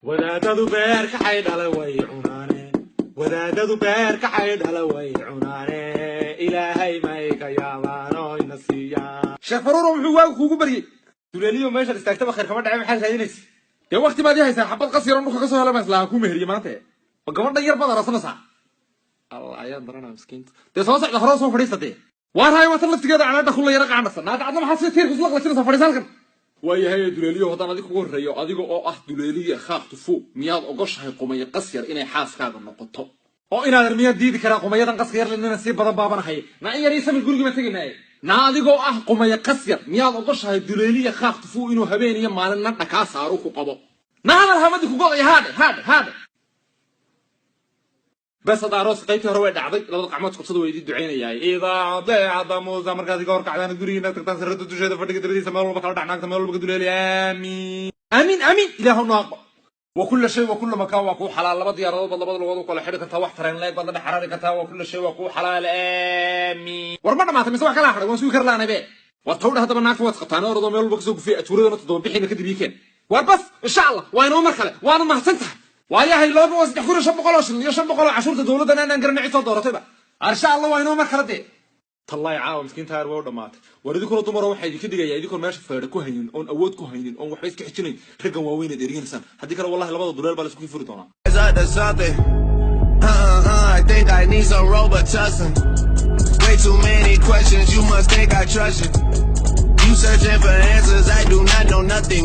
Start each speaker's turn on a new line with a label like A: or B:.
A: wadaadadu beer ka xaydhala way cunaane wadaadadu beer ka xaydhala way cunaane ilaahay may ka yaabaano ina siiyaan
B: sheekh faruuro muxuu waagu kuugu baryay
A: duleeliyo meesha istaagtaba khayr kama dhacay maxaad raadinaysa
B: dee waqti baad ii haysaa xabad qasir oo dhulka ka soo hela maslaha ku meheriye maanta ma gabadhan yar baad arasanaysaa
A: allah ayaa daranaa miskiinta
B: dee soo socda hore soo fadhiisatee waa rahay waatan laftigeeda canaadha kula yara qaanasa naad cadna maxaad sida tiirka isla qalasinaysaa fadhiisa halkan waayahay duleeliyo haddaan adig kugu horreeyo adiga oo ah duleeliye khaaq tufuu miyaad ogoshahay qumaya qasyar inay xaaskaaga noqoto oo inaadan miyaad diidi karaa qumayadan qaska yar linina sii badan baabanahay na in yar ii samir gurigii ma tegaynaaye na adigoo ah qumaya qasyar miyaad ogoshahay duleeliye khaaq tufuu inuu habeen iyo maalinna dhakaa saaro ku qabo na hadal hamadi kugodaya haadhe bas hadda aroos qaybtii hore way dhacday labada qacmood qabsada way idin ducaynayaay idaacada muusa markaad iga hor kacdaan gurigiina tagtaan sarrada dusheeda fadhiga dabadiisa meel walba kala dhacnaagta meel walba ka duleeli amiin ilaahu noo aqbal wa kulla shay wa kulla makaan waa kuu xalaal laba diyaaradood baad labada lugood u kala xidhi kartaa wax tareen leeg baad la dhex xaraari kartaa wa kulla shay waa kuu xalaal amiin war ma dhamaatay mise wax kala hadhay waan sugi kar laanabe war tawdha haddaba naagta waad qabtaan orodoo meel walba kasoo gufiyay atuuradana toddoba bixiina kadib iikeen war bas insha allah waa inoo mar kale waana mahadsan tahay waayahay looba waa 3,500 iyo 500 cashuurta dawladda aanan garanay soo dooratayba insha Allah waa inoo mar kale de tallaay caaw miskiinta yar waa dhamaatay war idinku dumar waxay idinka dhigayaan idinku meesha feedha ku haynin oon awood ku haynin oon waxba iska xijinayn raggan waaweyn ee eriganaysan hadii kale wallahi labada duleer baa la isku furi doonaa
C: I think I need some Robitussin. Way too many questions, you must think I trust you. You searching for answers, I do not know nothing.